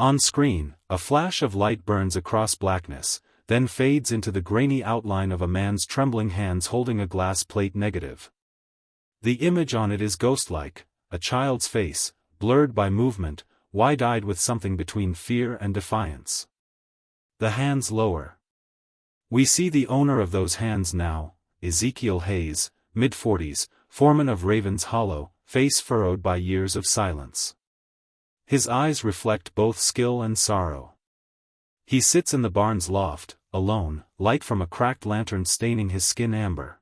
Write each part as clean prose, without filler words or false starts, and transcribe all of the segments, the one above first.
On screen, a flash of light burns across blackness, then fades into the grainy outline of a man's trembling hands holding a glass plate negative. The image on it is ghost-like, a child's face, blurred by movement, wide-eyed with something between fear and defiance. The hands lower. We see the owner of those hands now, Ezekiel Hayes, mid-40s, foreman of Ravens Hollow, face furrowed by years of silence. His eyes reflect both skill and sorrow. He sits in the barn's loft, alone, light from a cracked lantern staining his skin amber.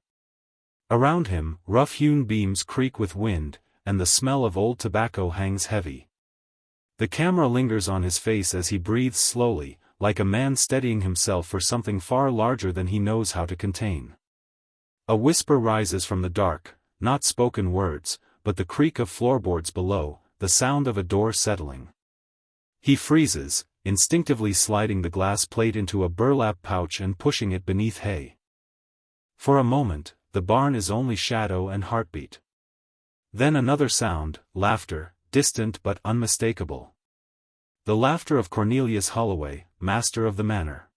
Around him, rough-hewn beams creak with wind, and the smell of old tobacco hangs heavy. The camera lingers on his face as he breathes slowly, like a man steadying himself for something far larger than he knows how to contain. A whisper rises from the dark, not spoken words, but the creak of floorboards below, the sound of a door settling. He freezes, instinctively sliding the glass plate into a burlap pouch and pushing it beneath Hay. For a moment, the barn is only shadow and heartbeat. Then another sound, laughter, distant but unmistakable. The laughter of Cornelius Holloway, master of the manor.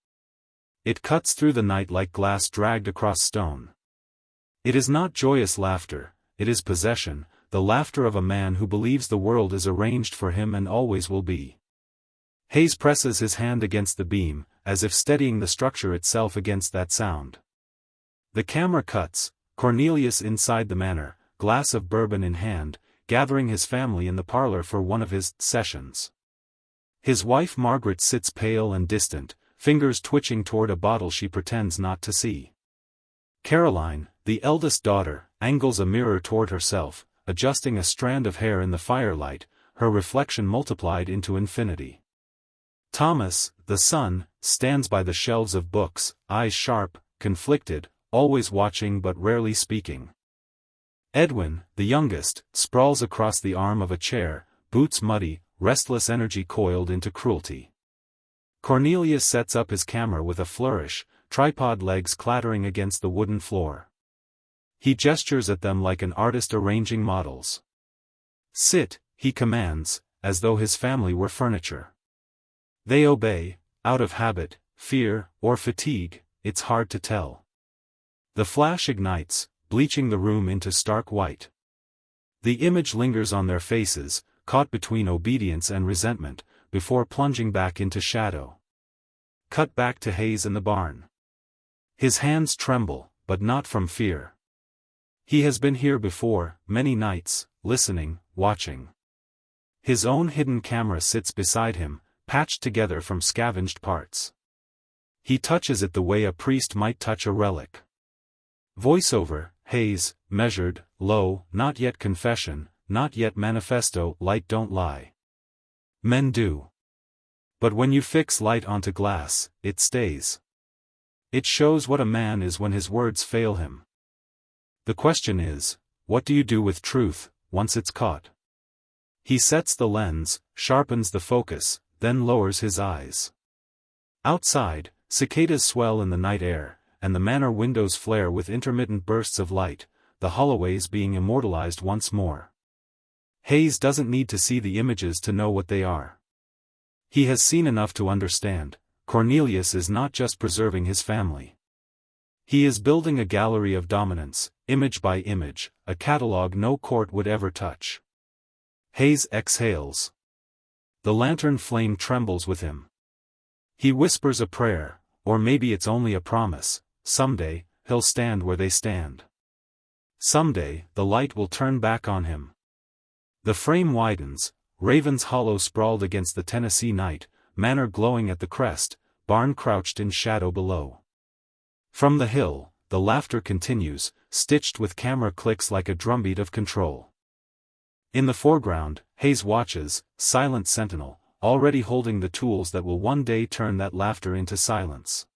It cuts through the night like glass dragged across stone. It is not joyous laughter, it is possession, the laughter of a man who believes the world is arranged for him and always will be. Hayes presses his hand against the beam, as if steadying the structure itself against that sound. The camera cuts, Cornelius inside the manor, glass of bourbon in hand, gathering his family in the parlor for one of his sessions. His wife Margaret sits pale and distant, fingers twitching toward a bottle she pretends not to see. Caroline, the eldest daughter, angles a mirror toward herself, adjusting a strand of hair in the firelight, her reflection multiplied into infinity. Thomas, the son, stands by the shelves of books, eyes sharp, conflicted, always watching but rarely speaking. Edwin, the youngest, sprawls across the arm of a chair, boots muddy, restless energy coiled into cruelty. Cornelius sets up his camera with a flourish, tripod legs clattering against the wooden floor. He gestures at them like an artist arranging models. Sit, he commands, as though his family were furniture. They obey, out of habit, fear, or fatigue, it's hard to tell. The flash ignites, bleaching the room into stark white. The image lingers on their faces, caught between obedience and resentment, before plunging back into shadow. Cut back to Hayes in the barn. His hands tremble, but not from fear. He has been here before, many nights, listening, watching. His own hidden camera sits beside him, patched together from scavenged parts. He touches it the way a priest might touch a relic. Voiceover, Hayes, measured, low, not yet confession, not yet manifesto, light don't lie. Men do. But when you fix light onto glass, it stays. It shows what a man is when his words fail him. The question is, what do you do with truth, once it's caught? He sets the lens, sharpens the focus, then lowers his eyes. Outside, cicadas swell in the night air, and the manor windows flare with intermittent bursts of light, the Holloways being immortalized once more. Hayes doesn't need to see the images to know what they are. He has seen enough to understand, Cornelius is not just preserving his family. He is building a gallery of dominance, image by image, a catalogue no court would ever touch. Hayes exhales. The lantern flame trembles with him. He whispers a prayer, or maybe it's only a promise, someday, he'll stand where they stand. Someday, the light will turn back on him. The frame widens, Ravens Hollow sprawled against the Tennessee night, manor glowing at the crest, barn crouched in shadow below. From the hill, the laughter continues, stitched with camera clicks like a drumbeat of control. In the foreground, Hayes watches, silent sentinel, already holding the tools that will one day turn that laughter into silence.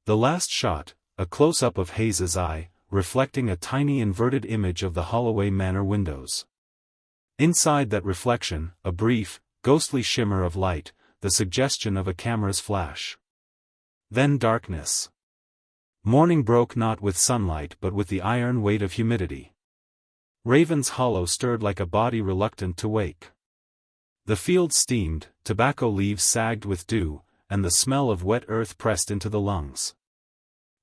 The last shot, a close-up of Hayes's eye, reflecting a tiny inverted image of the Holloway Manor windows. Inside that reflection, a brief, ghostly shimmer of light, the suggestion of a camera's flash. Then darkness. Morning broke not with sunlight but with the iron weight of humidity. Ravens Hollow stirred like a body reluctant to wake. The fields steamed, tobacco leaves sagged with dew, and the smell of wet earth pressed into the lungs.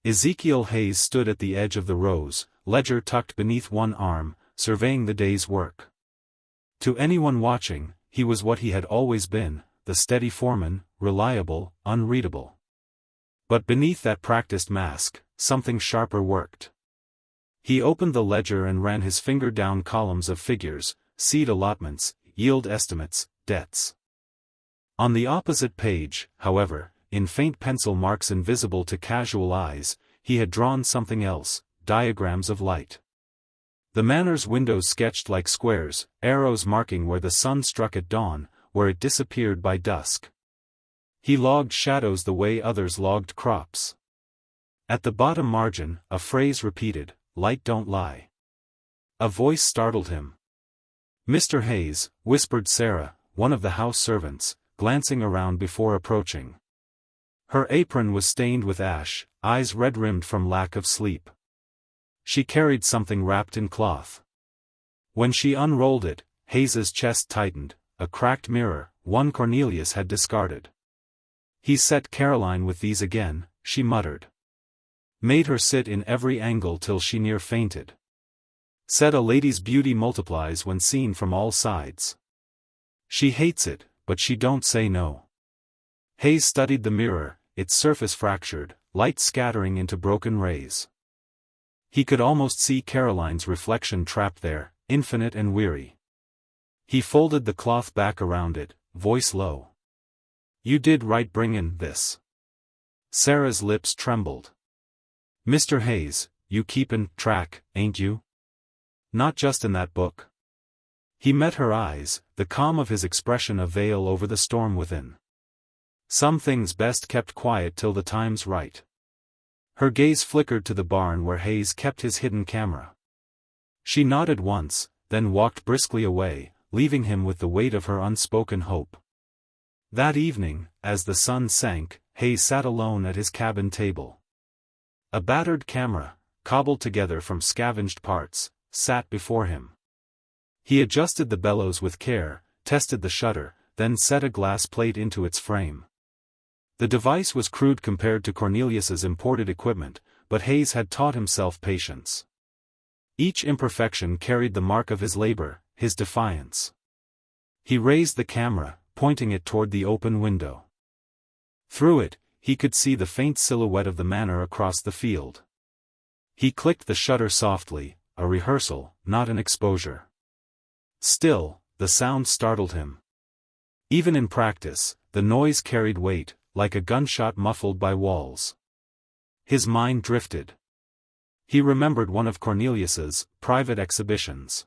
Ezekiel Hayes stood at the edge of the rows, ledger tucked beneath one arm, surveying the day's work. To anyone watching, he was what he had always been, the steady foreman, reliable, unreadable. But beneath that practiced mask, something sharper worked. He opened the ledger and ran his finger down columns of figures, seed allotments, yield estimates, debts. On the opposite page, however, in faint pencil marks invisible to casual eyes, he had drawn something else, diagrams of light. The manor's windows sketched like squares, arrows marking where the sun struck at dawn, where it disappeared by dusk. He logged shadows the way others logged crops. At the bottom margin, a phrase repeated, "Light don't lie." A voice startled him. "Mr. Hayes," whispered Sarah, one of the house servants, glancing around before approaching. Her apron was stained with ash, eyes red-rimmed from lack of sleep. She carried something wrapped in cloth. When she unrolled it, Hayes's chest tightened, a cracked mirror, one Cornelius had discarded. "He set Caroline with these again," she muttered. "Made her sit in every angle till she near fainted. Said a lady's beauty multiplies when seen from all sides. She hates it, but she don't say no." Hayes studied the mirror, its surface fractured, light scattering into broken rays. He could almost see Caroline's reflection trapped there, infinite and weary. He folded the cloth back around it, voice low. "You did right bringin' this." Sarah's lips trembled. "Mr. Hayes, you keepin' track, ain't you? Not just in that book." He met her eyes, the calm of his expression a veil over the storm within. "Some things best kept quiet till the time's right." Her gaze flickered to the barn where Hayes kept his hidden camera. She nodded once, then walked briskly away, leaving him with the weight of her unspoken hope. That evening, as the sun sank, Hayes sat alone at his cabin table. A battered camera, cobbled together from scavenged parts, sat before him. He adjusted the bellows with care, tested the shutter, then set a glass plate into its frame. The device was crude compared to Cornelius's imported equipment, but Hayes had taught himself patience. Each imperfection carried the mark of his labor, his defiance. He raised the camera, pointing it toward the open window. Through it, he could see the faint silhouette of the manor across the field. He clicked the shutter softly, a rehearsal, not an exposure. Still, the sound startled him. Even in practice, the noise carried weight, like a gunshot muffled by walls. His mind drifted. He remembered one of Cornelius's private exhibitions.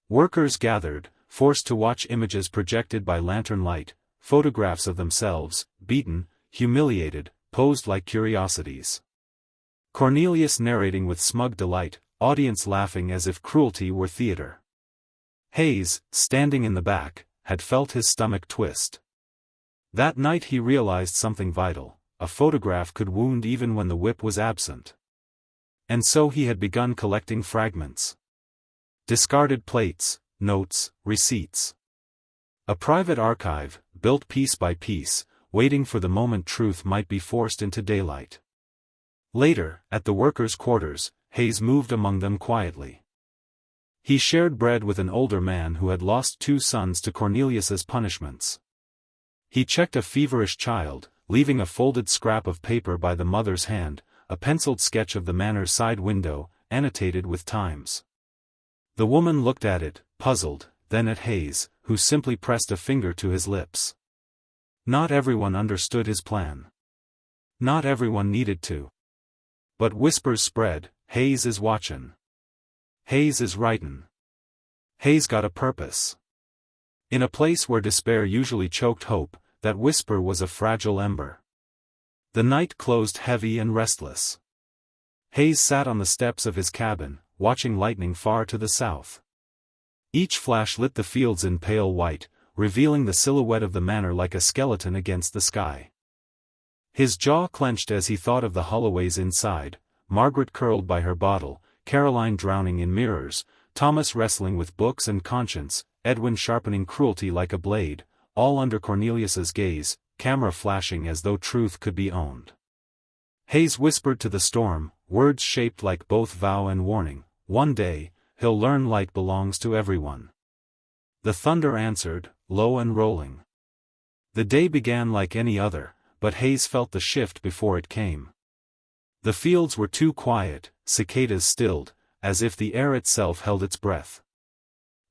Workers gathered, forced to watch images projected by lantern light, photographs of themselves, beaten, humiliated, posed like curiosities. Cornelius narrating with smug delight, audience laughing as if cruelty were theater. Hayes, standing in the back, had felt his stomach twist. That night he realized something vital: a photograph could wound even when the whip was absent. And so he had begun collecting fragments. Discarded plates, notes, receipts. A private archive, built piece by piece, waiting for the moment truth might be forced into daylight. Later, at the workers' quarters, Hayes moved among them quietly. He shared bread with an older man who had lost 2 sons to Cornelius's punishments. He checked a feverish child, leaving a folded scrap of paper by the mother's hand, a penciled sketch of the manor's side window, annotated with times. The woman looked at it, puzzled, then at Hayes, who simply pressed a finger to his lips. Not everyone understood his plan. Not everyone needed to. But whispers spread: Hayes is watchin'. Hayes is writin'. Hayes got a purpose. In a place where despair usually choked hope, that whisper was a fragile ember. The night closed heavy and restless. Hayes sat on the steps of his cabin, watching lightning far to the south. Each flash lit the fields in pale white, revealing the silhouette of the manor like a skeleton against the sky. His jaw clenched as he thought of the Holloways inside, Margaret curled by her bottle, Caroline drowning in mirrors, Thomas wrestling with books and conscience, Edwin sharpening cruelty like a blade, all under Cornelius's gaze, camera flashing as though truth could be owned. Hayes whispered to the storm, words shaped like both vow and warning, "One day, he'll learn light belongs to everyone." The thunder answered, low and rolling. The day began like any other, but Hayes felt the shift before it came. The fields were too quiet, cicadas stilled, as if the air itself held its breath.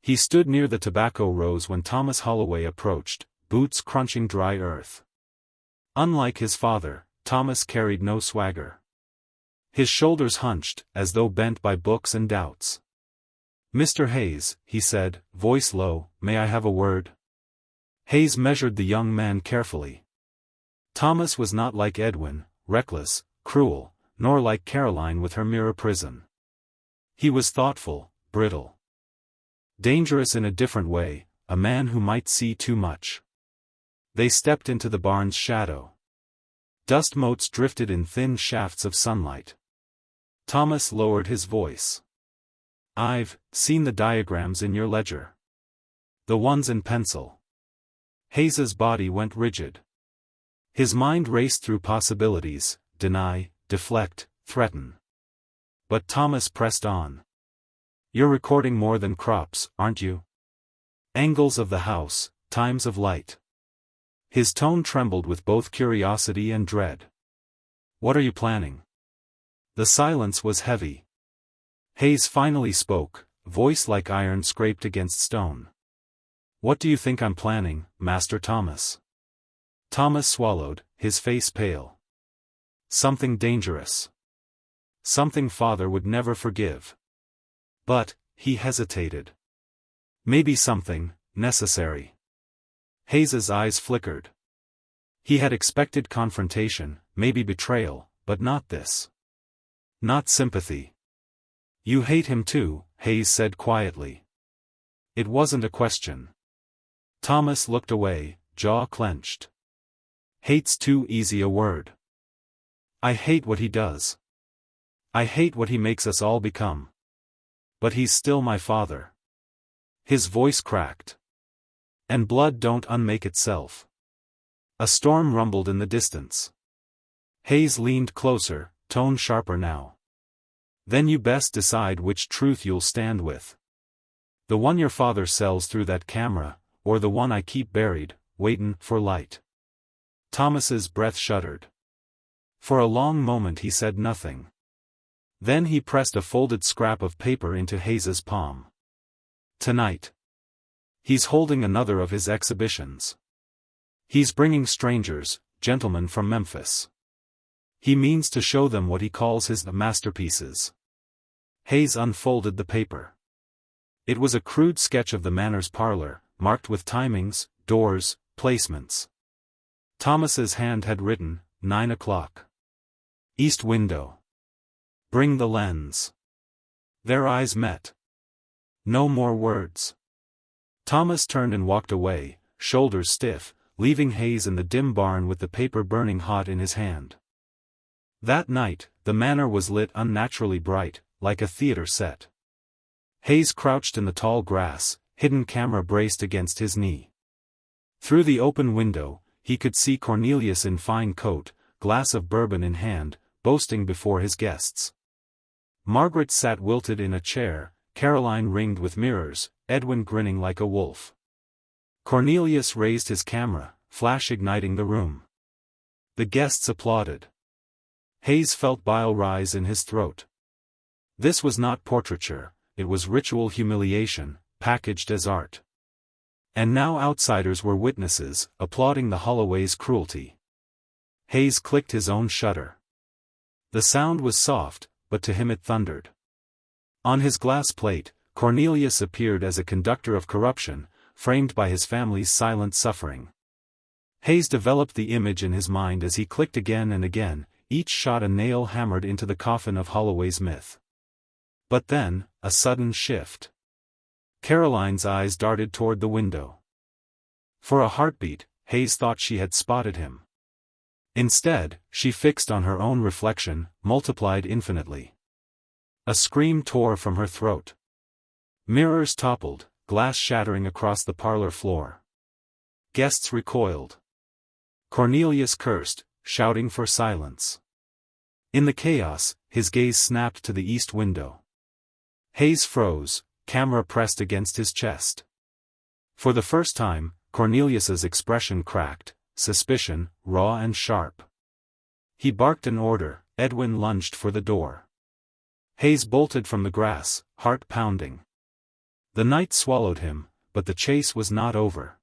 He stood near the tobacco rows when Thomas Holloway approached, boots crunching dry earth. Unlike his father, Thomas carried no swagger. His shoulders hunched, as though bent by books and doubts. "Mr. Hayes," he said, voice low, "may I have a word?" Hayes measured the young man carefully. Thomas was not like Edwin, reckless, cruel, nor like Caroline with her mirror prison. He was thoughtful, brittle. Dangerous in a different way, a man who might see too much. They stepped into the barn's shadow. Dust motes drifted in thin shafts of sunlight. Thomas lowered his voice. "I've seen the diagrams in your ledger. The ones in pencil." Hayes's body went rigid. His mind raced through possibilities, deny, deflect, threaten. But Thomas pressed on. "You're recording more than crops, aren't you? Angles of the house, times of light." His tone trembled with both curiosity and dread. "What are you planning?" The silence was heavy. Hayes finally spoke, voice like iron scraped against stone. "What do you think I'm planning, Master Thomas?" Thomas swallowed, his face pale. "Something dangerous. Something Father would never forgive." But, he hesitated. "Maybe something necessary." Hayes's eyes flickered. He had expected confrontation, maybe betrayal, but not this. Not sympathy. "You hate him too," Hayes said quietly. It wasn't a question. Thomas looked away, jaw clenched. "Hate's too easy a word. I hate what he does. I hate what he makes us all become. But he's still my father." His voice cracked. "And blood don't unmake itself." A storm rumbled in the distance. Hayes leaned closer, tone sharper now. "Then you best decide which truth you'll stand with. The one your father sells through that camera, or the one I keep buried, waitin' for light." Thomas's breath shuddered. For a long moment he said nothing. Then he pressed a folded scrap of paper into Hayes's palm. "Tonight. He's holding another of his exhibitions. He's bringing strangers, gentlemen from Memphis. He means to show them what he calls his masterpieces." Hayes unfolded the paper. It was a crude sketch of the Manor's parlor, marked with timings, doors, placements. Thomas's hand had written, 9 o'clock. East window. Bring the lens. Their eyes met. No more words. Thomas turned and walked away, shoulders stiff, leaving Hayes in the dim barn with the paper burning hot in his hand. That night, the manor was lit unnaturally bright, like a theater set. Hayes crouched in the tall grass, hidden camera braced against his knee. Through the open window, he could see Cornelius in fine coat, glass of bourbon in hand, boasting before his guests. Margaret sat wilted in a chair, Caroline ringed with mirrors, Edwin grinning like a wolf. Cornelius raised his camera, flash igniting the room. The guests applauded. Hayes felt bile rise in his throat. This was not portraiture, it was ritual humiliation, packaged as art. And now outsiders were witnesses, applauding the Holloway's cruelty. Hayes clicked his own shutter. The sound was soft, but to him it thundered. On his glass plate, Cornelius appeared as a conductor of corruption, framed by his family's silent suffering. Hayes developed the image in his mind as he clicked again and again, each shot a nail hammered into the coffin of Holloway's myth. But then, a sudden shift. Caroline's eyes darted toward the window. For a heartbeat, Hayes thought she had spotted him. Instead, she fixed on her own reflection, multiplied infinitely. A scream tore from her throat. Mirrors toppled, glass shattering across the parlor floor. Guests recoiled. Cornelius cursed, shouting for silence. In the chaos, his gaze snapped to the east window. Hayes froze, camera pressed against his chest. For the first time, Cornelius's expression cracked, suspicion, raw and sharp. He barked an order. Edwin lunged for the door. Hayes bolted from the grass, heart pounding. The night swallowed him, but the chase was not over.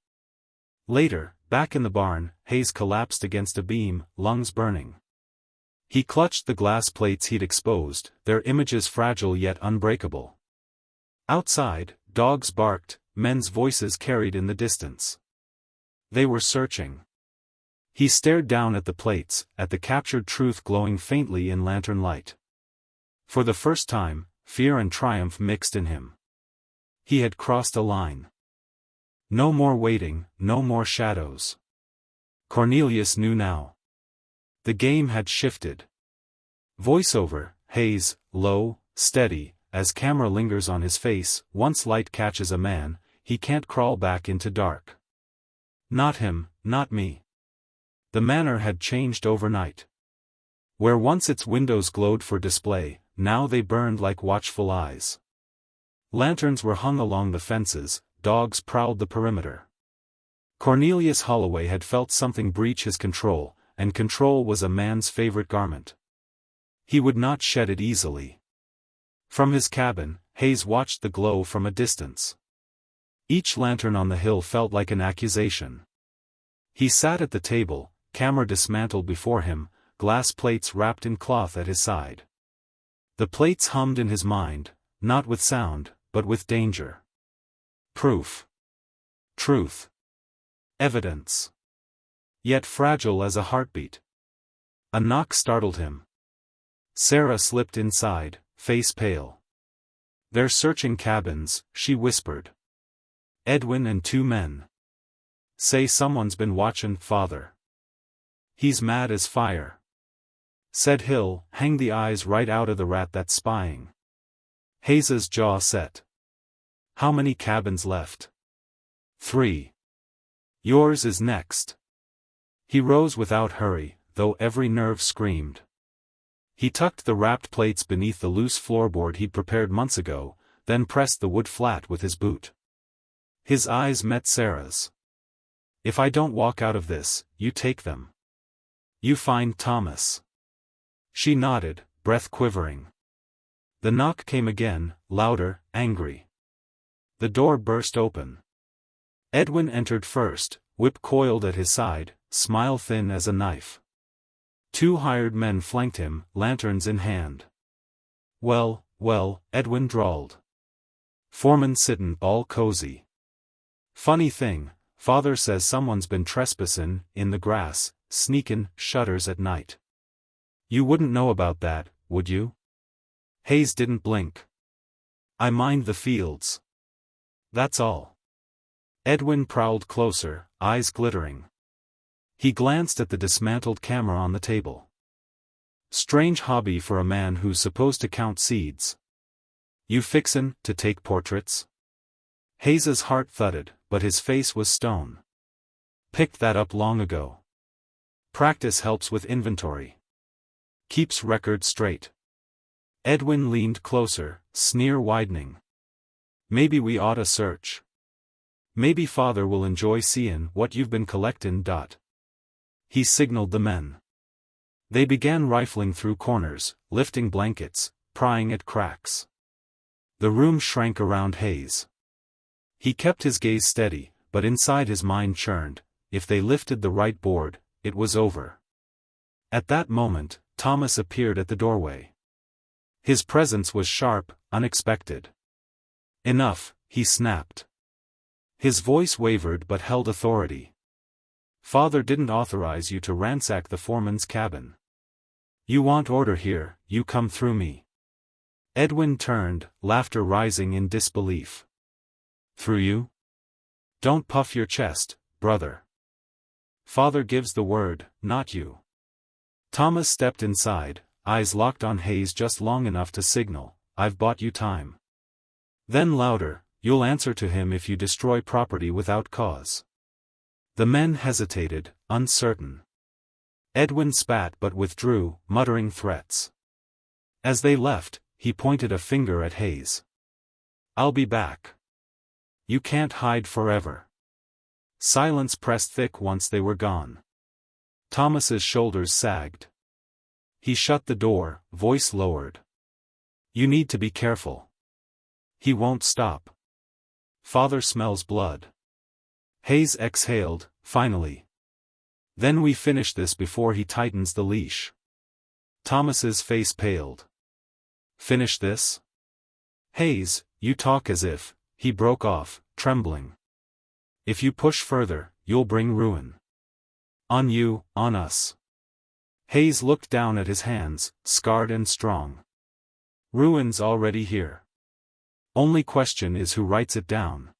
Later, back in the barn, Hayes collapsed against a beam, lungs burning. He clutched the glass plates he'd exposed, their images fragile yet unbreakable. Outside, dogs barked, men's voices carried in the distance. They were searching. He stared down at the plates, at the captured truth glowing faintly in lantern light. For the first time, fear and triumph mixed in him. He had crossed a line. No more waiting, no more shadows. Cornelius knew now. The game had shifted. Voiceover, Hayes, low, steady, as camera lingers on his face. Once light catches a man, he can't crawl back into dark. Not him, not me. The manor had changed overnight. Where once its windows glowed for display, now they burned like watchful eyes. Lanterns were hung along the fences, dogs prowled the perimeter. Cornelius Holloway had felt something breach his control, and control was a man's favorite garment. He would not shed it easily. From his cabin, Hayes watched the glow from a distance. Each lantern on the hill felt like an accusation. He sat at the table, camera dismantled before him, glass plates wrapped in cloth at his side. The plates hummed in his mind, not with sound, but with danger. Proof. Truth. Evidence. Yet fragile as a heartbeat. A knock startled him. Sarah slipped inside, face pale. "They're searching cabins," she whispered. "Edwin and 2 men. Say someone's been watchin' father. He's mad as fire," said Hill. "Hang the eyes right out of the rat that's spying." Hayes's jaw set. "How many cabins left?" 3. "Yours is next." He rose without hurry, though every nerve screamed. He tucked the wrapped plates beneath the loose floorboard he'd prepared months ago, then pressed the wood flat with his boot. His eyes met Sarah's. "If I don't walk out of this, you take them. You find Thomas." She nodded, breath quivering. The knock came again, louder, angry. The door burst open. Edwin entered first, whip coiled at his side, smile thin as a knife. 2 hired men flanked him, lanterns in hand. Well, Edwin drawled. "Foreman sittin' all cozy. Funny thing, father says someone's been trespassing in the grass, sneakin' shutters at night. You wouldn't know about that, would you?" Hayes didn't blink. "I mind the fields. That's all." Edwin prowled closer, eyes glittering. He glanced at the dismantled camera on the table. Strange hobby for a man who's supposed to count seeds. "You fixin' to take portraits?" Hayes's heart thudded, but his face was stone. "Picked that up long ago. Practice helps with inventory. Keeps record straight." Edwin leaned closer, sneer widening. "Maybe we oughta search. Maybe father will enjoy seein' what you've been collectin'. He signaled the men. They began rifling through corners, lifting blankets, prying at cracks. The room shrank around Hayes. He kept his gaze steady, but inside his mind churned. If they lifted the right board, it was over. At that moment, Thomas appeared at the doorway. His presence was sharp, unexpected. "Enough," he snapped. His voice wavered but held authority. "Father didn't authorize you to ransack the foreman's cabin. You want order here, you come through me." Edwin turned, laughter rising in disbelief. "Through you? Don't puff your chest, brother. Father gives the word, not you." Thomas stepped inside, eyes locked on Hayes just long enough to signal, "I've bought you time." Then louder, You'll answer to him if you destroy property without cause. The men hesitated, uncertain. Edwin spat but withdrew, muttering threats. As they left, he pointed a finger at Hayes. I'll be back. You can't hide forever. Silence pressed thick once they were gone. Thomas's shoulders sagged. He shut the door, voice lowered. You need to be careful. He won't stop. Father smells blood. Hayes exhaled, finally. Then we finish this before he tightens the leash. Thomas's face paled. Finish this? Hayes, you talk as if, he broke off, trembling. If you push further, you'll bring ruin. On you, on us. Hayes looked down at his hands, scarred and strong. Ruin's already here. Only question is who writes it down.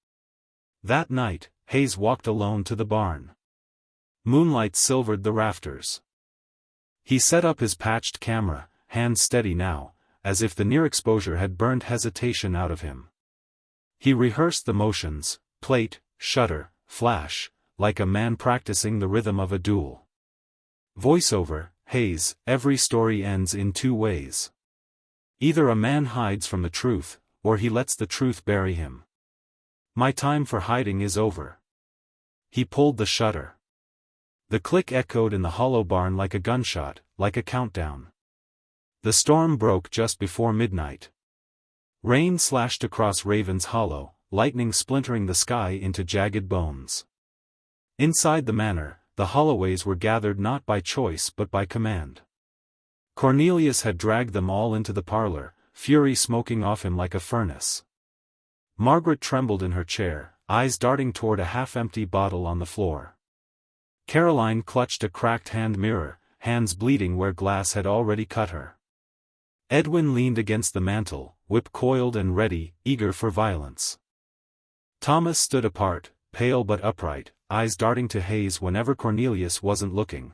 That night, Hayes walked alone to the barn. Moonlight silvered the rafters. He set up his patched camera, hands steady now, as if the near exposure had burned hesitation out of him. He rehearsed the motions, plate, shutter, flash, like a man practicing the rhythm of a duel. Voiceover, Hayes, every story ends in two ways. Either a man hides from the truth, or he lets the truth bury him. My time for hiding is over. He pulled the shutter. The click echoed in the hollow barn like a gunshot, like a countdown. The storm broke just before midnight. Rain slashed across Raven's Hollow, lightning splintering the sky into jagged bones. Inside the manor, the Holloways were gathered not by choice but by command. Cornelius had dragged them all into the parlor, fury smoking off him like a furnace. Margaret trembled in her chair, eyes darting toward a half-empty bottle on the floor. Caroline clutched a cracked hand mirror, hands bleeding where glass had already cut her. Edwin leaned against the mantel, whip coiled and ready, eager for violence. Thomas stood apart, pale but upright, eyes darting to Hayes whenever Cornelius wasn't looking.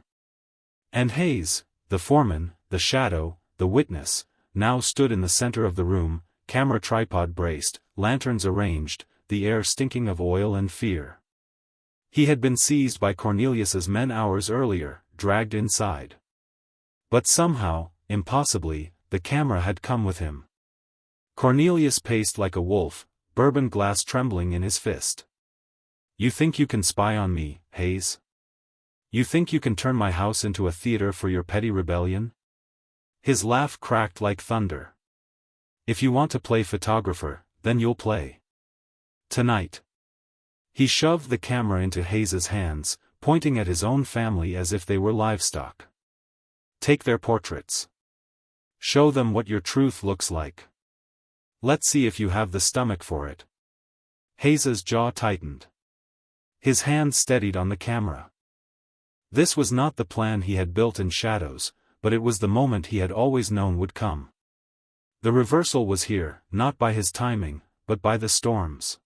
And Hayes, the foreman, the shadow, the witness, now stood in the center of the room, camera tripod braced, lanterns arranged, the air stinking of oil and fear. He had been seized by Cornelius's men hours earlier, dragged inside. But somehow, impossibly, the camera had come with him. Cornelius paced like a wolf, bourbon glass trembling in his fist. You think you can spy on me, Hayes? You think you can turn my house into a theater for your petty rebellion? His laugh cracked like thunder. If you want to play photographer, then you'll play. Tonight. He shoved the camera into Hayes's hands, pointing at his own family as if they were livestock. Take their portraits. Show them what your truth looks like. Let's see if you have the stomach for it. Hayes's jaw tightened. His hand steadied on the camera. This was not the plan he had built in shadows, but it was the moment he had always known would come. The reversal was here, not by his timing, but by the storms.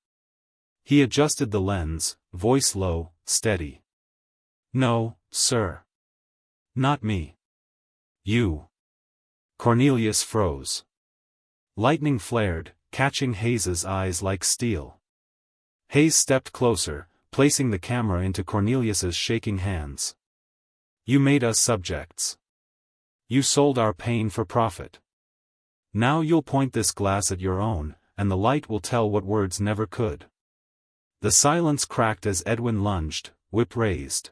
He adjusted the lens, voice low, steady. No, sir. Not me. You. Cornelius froze. Lightning flared, catching Hayes's eyes like steel. Hayes stepped closer, placing the camera into Cornelius's shaking hands. You made us subjects. You sold our pain for profit. Now you'll point this glass at your own, and the light will tell what words never could. The silence cracked as Edwin lunged, whip raised.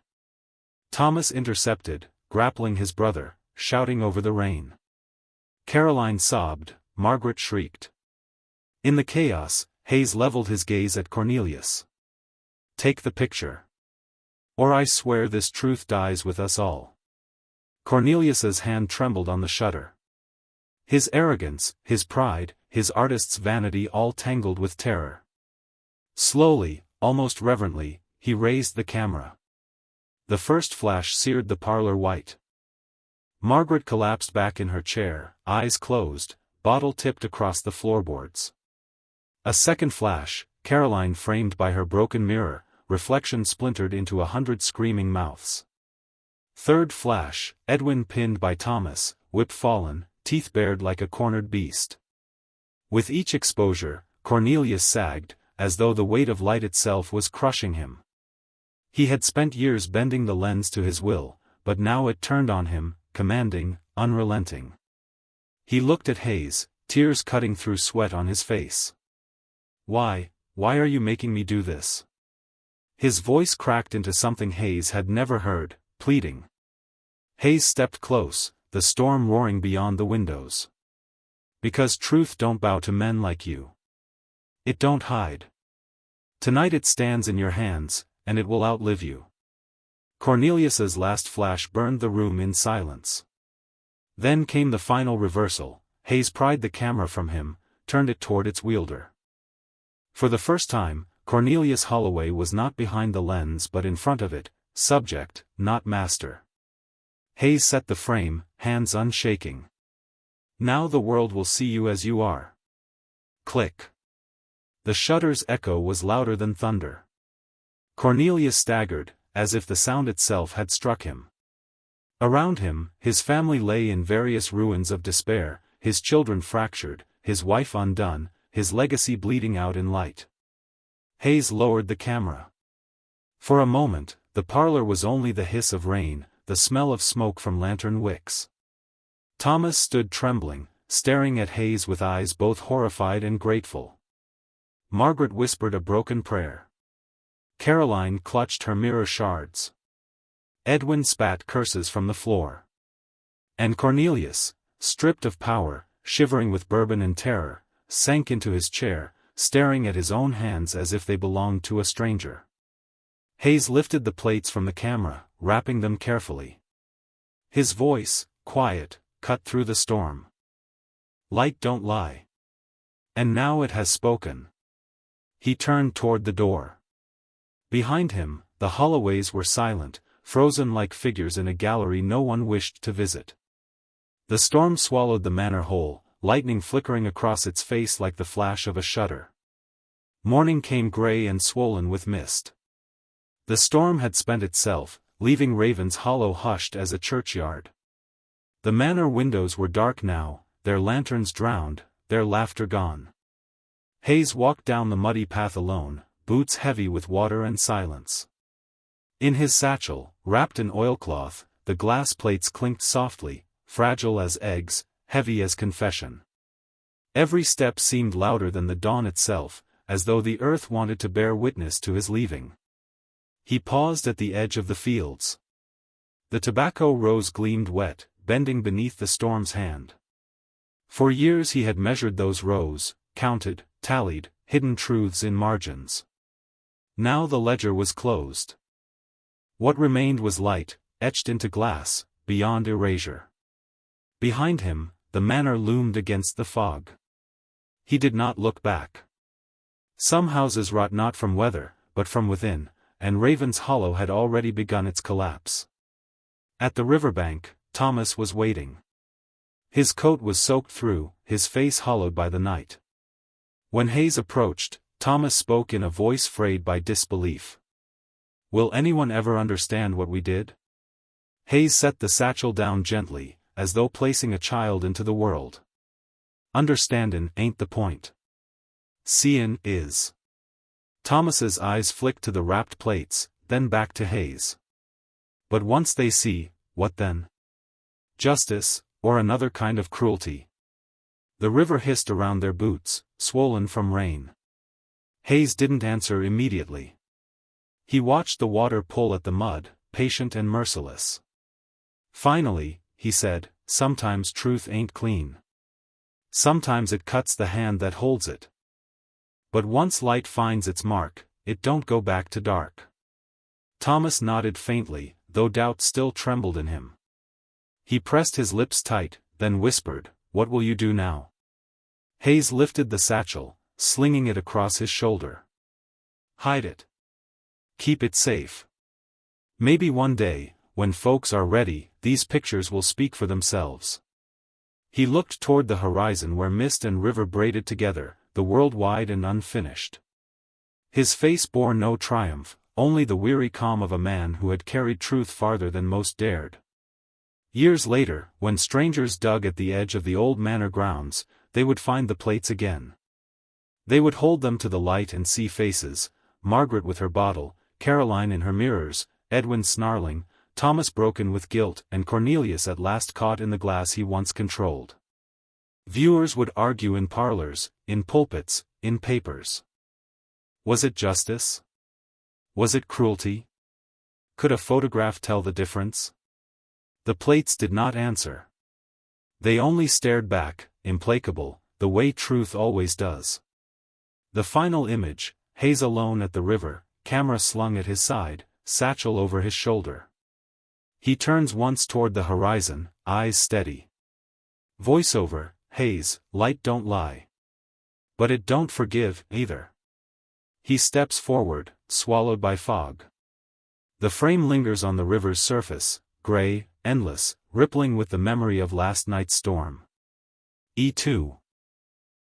Thomas intercepted, grappling his brother, shouting over the rain. Caroline sobbed, Margaret shrieked. In the chaos, Hayes leveled his gaze at Cornelius. Take the picture. Or I swear this truth dies with us all. Cornelius's hand trembled on the shutter. His arrogance, his pride, his artist's vanity all tangled with terror. Slowly, almost reverently, he raised the camera. The first flash seared the parlor white. Margaret collapsed back in her chair, eyes closed, bottle tipped across the floorboards. A second flash, Caroline framed by her broken mirror, reflection splintered into 100 screaming mouths. Third flash, Edwin pinned by Thomas, whip fallen, teeth bared like a cornered beast. With each exposure, Cornelius sagged, as though the weight of light itself was crushing him. He had spent years bending the lens to his will, but now it turned on him, commanding, unrelenting. He looked at Hayes, tears cutting through sweat on his face. Why are you making me do this?" His voice cracked into something Hayes had never heard, pleading. Hayes stepped close, the storm roaring beyond the windows. "Because truth don't bow to men like you. It don't hide. Tonight it stands in your hands, and it will outlive you." Cornelius's last flash burned the room in silence. Then came the final reversal. Hayes pried the camera from him, turned it toward its wielder. For the first time, Cornelius Holloway was not behind the lens but in front of it, subject, not master. Hayes set the frame, hands unshaking. "Now the world will see you as you are." Click. The shutter's echo was louder than thunder. Cornelius staggered, as if the sound itself had struck him. Around him, his family lay in various ruins of despair, his children fractured, his wife undone, his legacy bleeding out in light. Hayes lowered the camera. For a moment, the parlor was only the hiss of rain, the smell of smoke from lantern wicks. Thomas stood trembling, staring at Hayes with eyes both horrified and grateful. Margaret whispered a broken prayer. Caroline clutched her mirror shards. Edwin spat curses from the floor. And Cornelius, stripped of power, shivering with bourbon and terror, sank into his chair, staring at his own hands as if they belonged to a stranger. Hayes lifted the plates from the camera, wrapping them carefully. His voice, quiet, cut through the storm. "Light don't lie. And now it has spoken." He turned toward the door. Behind him, the Holloways were silent, frozen like figures in a gallery no one wished to visit. The storm swallowed the manor whole, lightning flickering across its face like the flash of a shutter. Morning came gray and swollen with mist. The storm had spent itself, leaving Raven's Hollow hushed as a churchyard. The manor windows were dark now, their lanterns drowned, their laughter gone. Hayes walked down the muddy path alone, boots heavy with water and silence. In his satchel, wrapped in oilcloth, the glass plates clinked softly, fragile as eggs, heavy as confession. Every step seemed louder than the dawn itself, as though the earth wanted to bear witness to his leaving. He paused at the edge of the fields. The tobacco rose gleamed wet, bending beneath the storm's hand. For years he had measured those rows, counted, tallied, hidden truths in margins. Now the ledger was closed. What remained was light, etched into glass, beyond erasure. Behind him, the manor loomed against the fog. He did not look back. Some houses rot not from weather, but from within, and Raven's Hollow had already begun its collapse. At the riverbank, Thomas was waiting. His coat was soaked through, his face hollowed by the night. When Hayes approached, Thomas spoke in a voice frayed by disbelief. "Will anyone ever understand what we did?" Hayes set the satchel down gently, as though placing a child into the world. "Understandin' ain't the point. Seein' is." Thomas's eyes flicked to the wrapped plates, then back to Hayes. "But once they see, what then? Justice, or another kind of cruelty?" The river hissed around their boots, swollen from rain. Hayes didn't answer immediately. He watched the water pull at the mud, patient and merciless. Finally, he said, "Sometimes truth ain't clean. Sometimes it cuts the hand that holds it. But once light finds its mark, it don't go back to dark." Thomas nodded faintly, though doubt still trembled in him. He pressed his lips tight, then whispered, "What will you do now?" Hayes lifted the satchel, slinging it across his shoulder. "Hide it. Keep it safe. Maybe one day, when folks are ready, these pictures will speak for themselves." He looked toward the horizon where mist and river braided together, the world wide and unfinished. His face bore no triumph, only the weary calm of a man who had carried truth farther than most dared. Years later, when strangers dug at the edge of the old manor grounds, they would find the plates again. They would hold them to the light and see faces, Margaret with her bottle, Caroline in her mirrors, Edwin snarling, Thomas broken with guilt, and Cornelius at last caught in the glass he once controlled. Viewers would argue in parlors, in pulpits, in papers. Was it justice? Was it cruelty? Could a photograph tell the difference? The plates did not answer. They only stared back, implacable, the way truth always does. The final image, Hayes alone at the river, camera slung at his side, satchel over his shoulder. He turns once toward the horizon, eyes steady. Voiceover, Hayes, light don't lie. But it don't forgive, either. He steps forward, swallowed by fog. The frame lingers on the river's surface, gray, endless, rippling with the memory of last night's storm. E2.